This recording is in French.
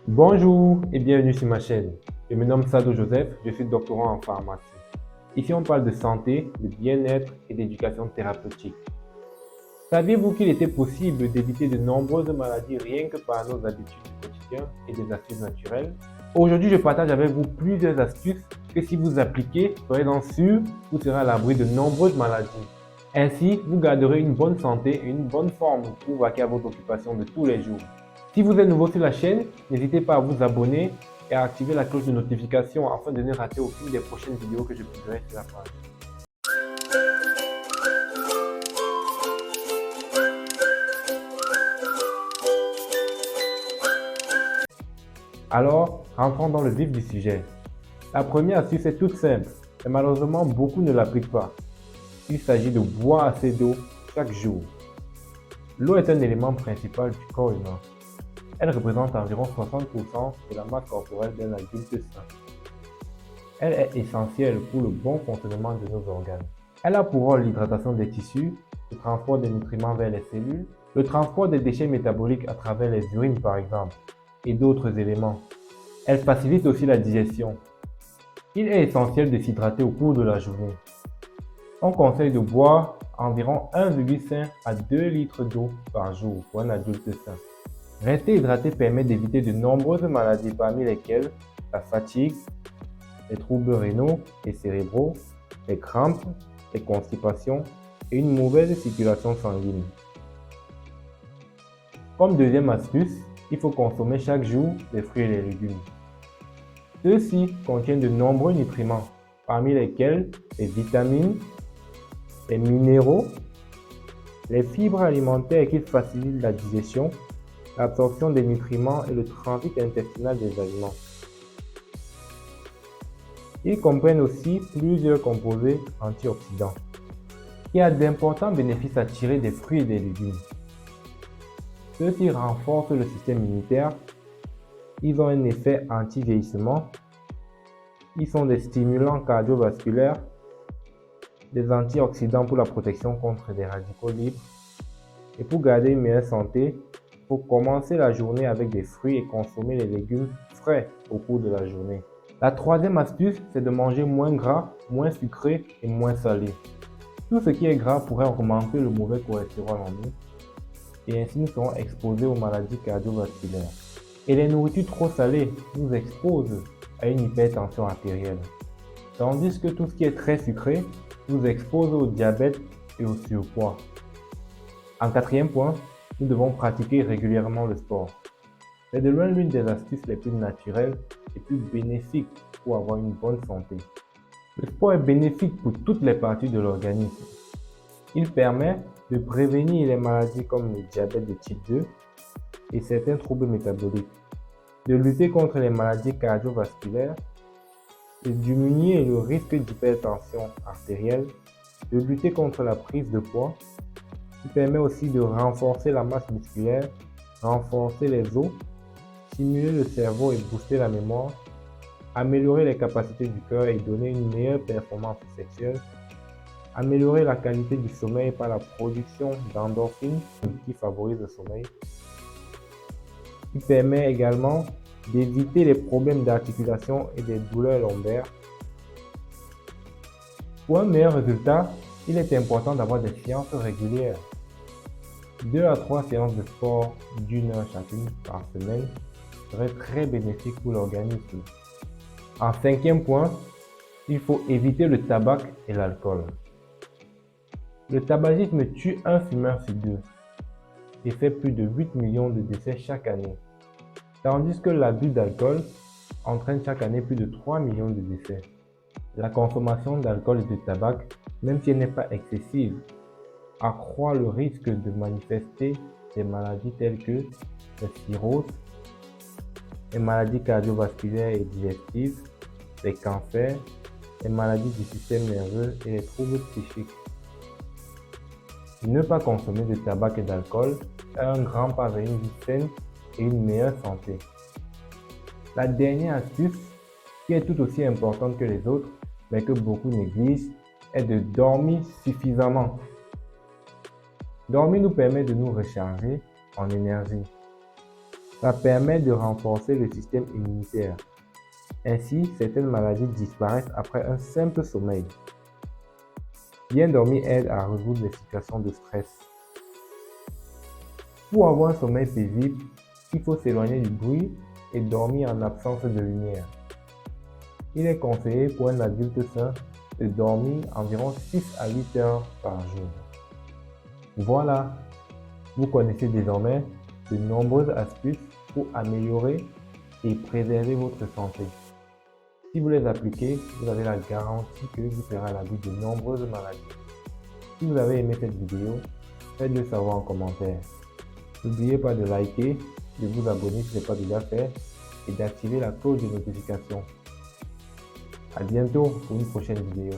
Bonjour et bienvenue sur ma chaîne. Je me nomme Sado Joseph, je suis doctorant en pharmacie. Ici, on parle de santé, de bien-être et d'éducation thérapeutique. Saviez-vous qu'il était possible d'éviter de nombreuses maladies rien que par nos habitudes du quotidien et des astuces naturelles? Aujourd'hui, je partage avec vous plusieurs astuces que si vous appliquez, soyez-en sûr, vous serez à l'abri de nombreuses maladies. Ainsi, vous garderez une bonne santé et une bonne forme pour vaquer à vos occupations de tous les jours. Si vous êtes nouveau sur la chaîne, n'hésitez pas à vous abonner et à activer la cloche de notification afin de ne rater aucune des prochaines vidéos que je publierai sur la page. Alors, rentrons dans le vif du sujet. La première astuce est toute simple, mais malheureusement beaucoup ne l'appliquent pas. Il s'agit de boire assez d'eau chaque jour. L'eau est un élément principal du corps humain. Elle représente environ 60% de la masse corporelle d'un adulte sain. Elle est essentielle pour le bon fonctionnement de nos organes. Elle a pour rôle l'hydratation des tissus, le transport des nutriments vers les cellules, le transport des déchets métaboliques à travers les urines par exemple, et d'autres éléments. Elle facilite aussi la digestion. Il est essentiel de s'hydrater au cours de la journée. On conseille de boire environ 1,5 à 2 litres d'eau par jour pour un adulte sain. Rester hydraté permet d'éviter de nombreuses maladies parmi lesquelles la fatigue, les troubles rénaux et cérébraux, les crampes, les constipations et une mauvaise circulation sanguine. Comme deuxième astuce, il faut consommer chaque jour des fruits et des légumes. Ceux-ci contiennent de nombreux nutriments, parmi lesquels les vitamines, les minéraux, les fibres alimentaires qui facilitent la digestion, l'absorption des nutriments et le transit intestinal des aliments. Ils comprennent aussi plusieurs composés antioxydants. Il y a d'importants bénéfices à tirer des fruits et des légumes. Ceux-ci renforcent le système immunitaire, ils ont un effet anti-vieillissement, ils sont des stimulants cardiovasculaires, des antioxydants pour la protection contre des radicaux libres. Et pour garder une meilleure santé, il faut commencer la journée avec des fruits et consommer les légumes frais au cours de la journée. La troisième astuce, c'est de manger moins gras, moins sucré et moins salé. Tout ce qui est gras pourrait augmenter le mauvais cholestérol en nous et ainsi nous serons exposés aux maladies cardiovasculaires. Et les nourritures trop salées nous exposent à une hypertension artérielle, tandis que tout ce qui est très sucré nous expose au diabète et au surpoids. En quatrième point, nous devons pratiquer régulièrement le sport. C'est de loin l'une des astuces les plus naturelles et plus bénéfiques pour avoir une bonne santé. Le sport est bénéfique pour toutes les parties de l'organisme. Il permet de prévenir les maladies comme le diabète de type 2 et certains troubles métaboliques, de lutter contre les maladies cardiovasculaires, de diminuer le risque d'hypertension artérielle, de lutter contre la prise de poids. Il permet aussi de renforcer la masse musculaire, renforcer les os, stimuler le cerveau et booster la mémoire, améliorer les capacités du cœur et donner une meilleure performance sexuelle, améliorer la qualité du sommeil par la production d'endorphines qui favorisent le sommeil. Il permet également d'éviter les problèmes d'articulation et des douleurs lombaires. Pour un meilleur résultat, il est important d'avoir des séances régulières. 2 à 3 séances de sport d'1 heure chacune par semaine seraient très bénéfiques pour l'organisme. En cinquième point, il faut éviter le tabac et l'alcool. Le tabagisme tue un fumeur sur 2 et fait plus de 8 millions de décès chaque année, tandis que l'abus d'alcool entraîne chaque année plus de 3 millions de décès. La consommation d'alcool et de tabac, même si elle n'est pas excessive, accroît le risque de manifester des maladies telles que la cirrhose, les maladies cardiovasculaires et digestives, les cancers, les maladies du système nerveux et les troubles psychiques. Ne pas consommer de tabac et d'alcool est un grand pas vers une vie saine et une meilleure santé. La dernière astuce, qui est tout aussi importante que les autres, mais que beaucoup négligent, est de dormir suffisamment. Dormir nous permet de nous recharger en énergie. Ça permet de renforcer le système immunitaire. Ainsi, certaines maladies disparaissent après un simple sommeil. Bien dormir aide à résoudre les situations de stress. Pour avoir un sommeil paisible, il faut s'éloigner du bruit et dormir en absence de lumière. Il est conseillé pour un adulte sain de dormir environ 6 à 8 heures par jour. Voilà, vous connaissez désormais de nombreuses astuces pour améliorer et préserver votre santé. Si vous les appliquez, vous avez la garantie que vous serez à l'abri de nombreuses maladies. Si vous avez aimé cette vidéo, faites-le savoir en commentaire. N'oubliez pas de liker, de vous abonner si ce n'est pas déjà fait et d'activer la cloche de notification. À bientôt pour une prochaine vidéo.